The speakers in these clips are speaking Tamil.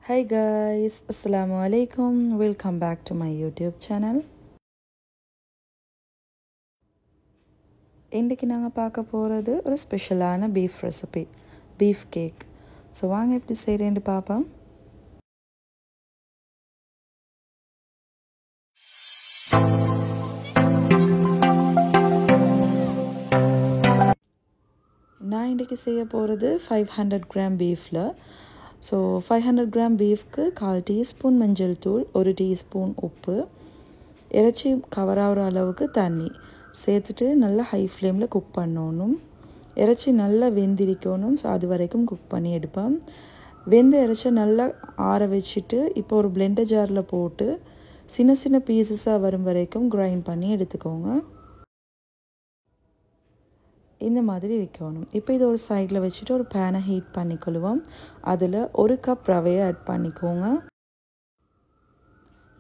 Hi guys, Assalamu alaikum. Welcome back to my YouTube channel. இன்றைக்கி நாங்கள் பார்க்க போகிறது ஒரு ஸ்பெஷலான beef recipe, beef cake. So வாங்க எப்படி செய்கிறேன்னு பார்ப்போம். நான் இன்றைக்கி செய்ய போகிறது 500 கிராம் பீஃபில். ஸோ 500 கிராம் பீஃப்க்கு 1/4 டீஸ்பூன் மஞ்சள் தூள், 1 டீஸ்பூன் உப்பு, இறைச்சி கவர் ஆகிற அளவுக்கு தண்ணி சேர்த்துட்டு நல்லா ஹை ஃப்ளேமில் குக் பண்ணணும். இறைச்சி நல்லா வெந்திரிக்கணும். ஸோ அது வரைக்கும் குக் பண்ணி எடுப்பேன். வெந்த இறைச்சி நல்லா ஆற வச்சுட்டு இப்போ ஒரு பிளெண்டர் ஜாரில் போட்டு சின்ன சின்ன பீசஸாக வரும் வரைக்கும் கிரைண்ட் பண்ணி எடுத்துக்கோங்க. இந்த மாதிரி வைக்கணும். இப்போ இதை ஒரு சைடில் வச்சுட்டு ஒரு பேனை ஹீட் பண்ணிக்கொள்வோம். அதில் 1 கப் ரவையை ஆட் பண்ணிக்கோங்க.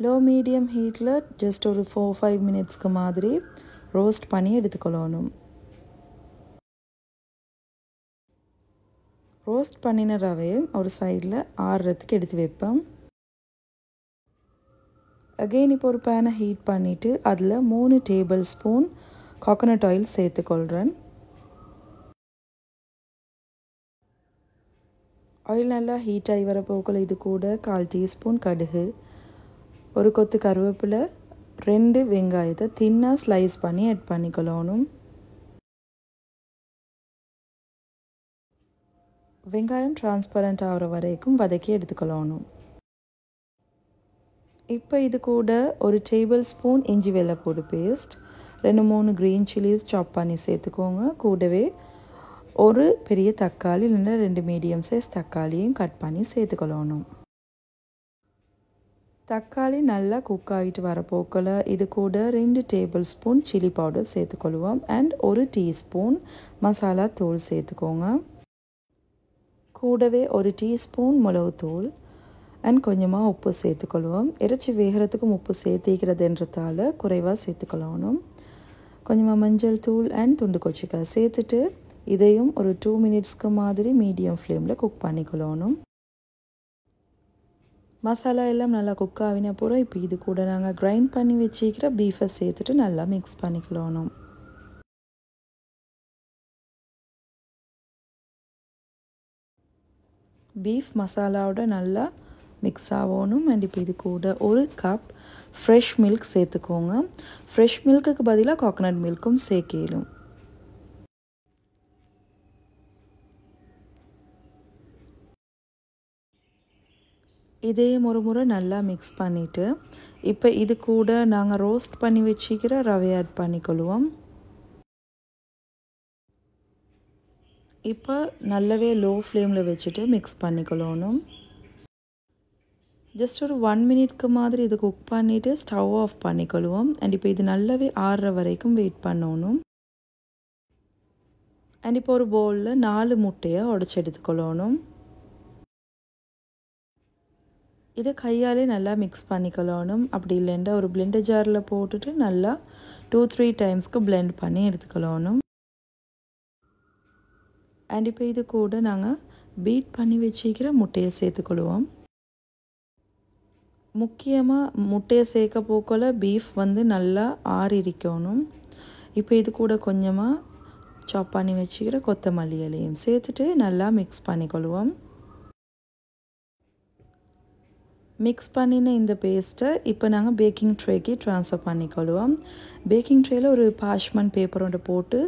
லோ மீடியம் ஹீட்டில் ஜஸ்ட் ஒரு 4-5 மினிட்ஸ்க்கு மாதிரி ரோஸ்ட் பண்ணி எடுத்துக்கொள்ளணும். ரோஸ்ட் பண்ணின ரவையை ஒரு சைடில் ஆறுறதுக்கு எடுத்து வைப்பேன். அகெயின் இப்போ ஒரு பேனை ஹீட் பண்ணிவிட்டு அதில் 3 டேபிள் ஸ்பூன் கோகோனட் ஆயில் சேர்த்துக்கொள்கிறேன். ஆயில் நல்லா ஹீட் ஆகி வர போக்கில் இது கூட 1/4 டீஸ்பூன் கடுகு, ஒரு கொத்து கருவேப்பிலை, 2 வெங்காயத்தை தின்னாக ஸ்லைஸ் பண்ணி ஆட் பண்ணிக்கொள்ளணும். வெங்காயம் டிரான்ஸ்பரண்ட் ஆகிற வரைக்கும் வதக்கி எடுத்துக்கொள்ளணும். இப்போ இது கூட ஒரு டேபிள் ஸ்பூன் இஞ்சி வெள்ளைப்பூடு பேஸ்ட், 2-3 க்ரீன் சில்லிஸ் சாப் பண்ணி சேர்த்துக்கோங்க. கூடவே ஒரு பெரிய தக்காளி இல்லைன்னா 2 மீடியம் சைஸ் தக்காளியும் கட் பண்ணி சேர்த்துக்கொள்ளணும். தக்காளி நல்லா குக் ஆகிட்டு வர போக்கில் இது கூட 2 டேபிள் ஸ்பூன் சில்லி பவுடர் சேர்த்துக்கொள்வோம் அண்ட் 1 டீஸ்பூன் மசாலா தூள் சேர்த்துக்கோங்க. கூடவே 1 டீஸ்பூன் மிளகுத்தூள் அண்ட் கொஞ்சமாக உப்பு சேர்த்துக்கொள்வோம். இறைச்சி வேகிறதுக்கும் உப்பு சேர்த்திக்கிறதுன்றதால குறைவாக சேர்த்துக்கொள்ளணும். கொஞ்சமாக மஞ்சள் தூள் அண்ட் துண்டு கொச்சிக்காய் சேர்த்துட்டு இதையும் ஒரு 2 மினிட்ஸ்க்கு மாதிரி மீடியம் ஃப்ளேமில் குக் பண்ணிக்கொள்ளணும். மசாலா எல்லாம் நல்லா குக் ஆகின அப்புறம் இப்போ இது கூட நாங்கள் கிரைண்ட் பண்ணி வச்சுக்கிற பீஃபை சேர்த்துட்டு நல்லா மிக்ஸ் பண்ணிக்கொள்ளணும். பீஃப் மசாலாவோட நல்லா மிக்ஸ் ஆகணும். அண்ட் இப்போ இது கூட 1 கப் ஃப்ரெஷ் மில்க் சேர்த்துக்கோங்க. ஃப்ரெஷ் மில்க்குக்கு பதிலாக கோகோனட் மில்க்கும் சேர்க்கலும். இதையும் ஒரு முறை நல்லா மிக்ஸ் பண்ணிவிட்டு இப்போ இது கூட நாங்கள் ரோஸ்ட் பண்ணி வச்சுக்கிற ரவையை ஆட் பண்ணிக்கொள்வோம். இப்போ நல்லாவே லோ ஃப்ளேமில் வச்சுட்டு மிக்ஸ் பண்ணிக்கொள்ளணும். ஜஸ்ட் ஒரு 1 மினிட்க்கு மாதிரி இது குக் பண்ணிவிட்டு ஸ்டவ் ஆஃப் பண்ணிக்கொள்வோம். அண்ட் இப்போ இது நல்லாவே ஆறுற வரைக்கும் வெயிட் பண்ணணும். அண்ட் இப்போ ஒரு பவுலில் 4 முட்டையை உடச்சி எடுத்துக்கொள்ளணும். இதை கையாலே நல்லா மிக்ஸ் பண்ணிக்கொள்ளணும். அப்படி இல்லைன்னா ஒரு பிளெண்டர் ஜாரில் போட்டுட்டு நல்லா 2-3 டைம்ஸ்க்கு பிளெண்ட் பண்ணி எடுத்துக்கொள்ளணும். அண்ட் இப்போ இது கூட நாங்கள் பீட் பண்ணி வச்சுக்கிற முட்டையை சேர்த்துக்கொள்வோம். முக்கியமாக முட்டையை சேர்க்க போக்கில் பீஃப் நல்லா ஆறிக்கணும். இப்போ இது கூட கொஞ்சமாக சாப் பண்ணி வச்சுக்கிற கொத்தமல்லி இலையும் சேர்த்துட்டு நல்லா மிக்ஸ் பண்ணிக்கொள்வோம். மிக்ஸ் பண்ணின இந்த பேஸ்ட்டை இப்போ நாங்கள் பேக்கிங் ட்ரேக்கு ட்ரான்ஸ்ஃபர் பண்ணிக்கொள்வோம். பேக்கிங் ட்ரேயில் ஒரு பார்ச்மெண்ட் பேப்பரோட போட்டு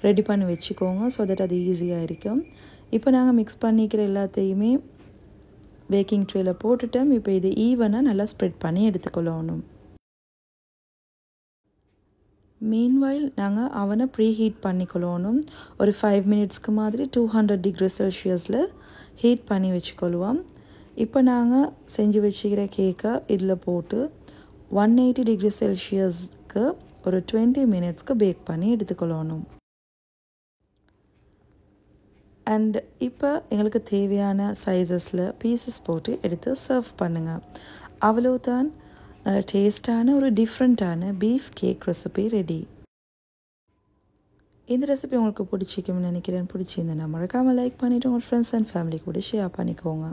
ரெடி பண்ணி வச்சுக்கோங்க. ஸோ தட் அது ஈஸியாக இருக்கும். இப்போ நாங்கள் மிக்ஸ் பண்ணிக்கிற எல்லாத்தையுமே பேக்கிங் ட்ரேயில் போட்டுட்டோம். இப்போ இது ஈவனாக நல்லா ஸ்ப்ரெட் பண்ணி எடுத்துக்கொள்ளணும். மீன்வைல் நாங்கள் அவனை ப்ரீ ஹீட் பண்ணிக்கொள்ளணும். ஒரு 5 மினிட்ஸ்க்கு மாதிரி 200 டிகிரி செல்சியஸில் ஹீட் பண்ணி வச்சுக்கொள்வோம். இப்போ நாங்கள் செஞ்சு வச்சுக்கிற கேக்கை இதில் போட்டு 180 டிகிரி செல்சியஸ்க்கு ஒரு 20 மினிட்ஸ்க்கு பேக் பண்ணி எடுத்துக்கொள்ளணும். அண்ட் இப்போ எங்களுக்கு தேவையான சைஸஸில் பீசஸ் போட்டு எடுத்து சர்வ் பண்ணுங்கள். அவ்வளோதான், நல்ல டேஸ்டான ஒரு டிஃப்ரெண்ட்டான பீஃப் கேக் ரெசிபி ரெடி. இந்த ரெசிபி உங்களுக்கு பிடிச்சிக்கும்னு நினைக்கிறேன். பிடிச்சிருந்தேன் மறக்காமல் லைக் பண்ணிவிட்டு உங்கள் ஃப்ரெண்ட்ஸ் அண்ட் ஃபேமிலி கூட ஷேர் பண்ணிக்கோங்க.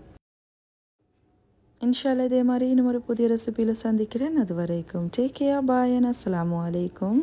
இன்ஷால்லா இதே மாதிரி இன்னும் ஒரு புதிய ரெசிபியில் சந்திக்கிறேன். அது வரைக்கும் டேக் கேர், பாய், அண்ட் அஸ்ஸலாமு அலைக்கும்.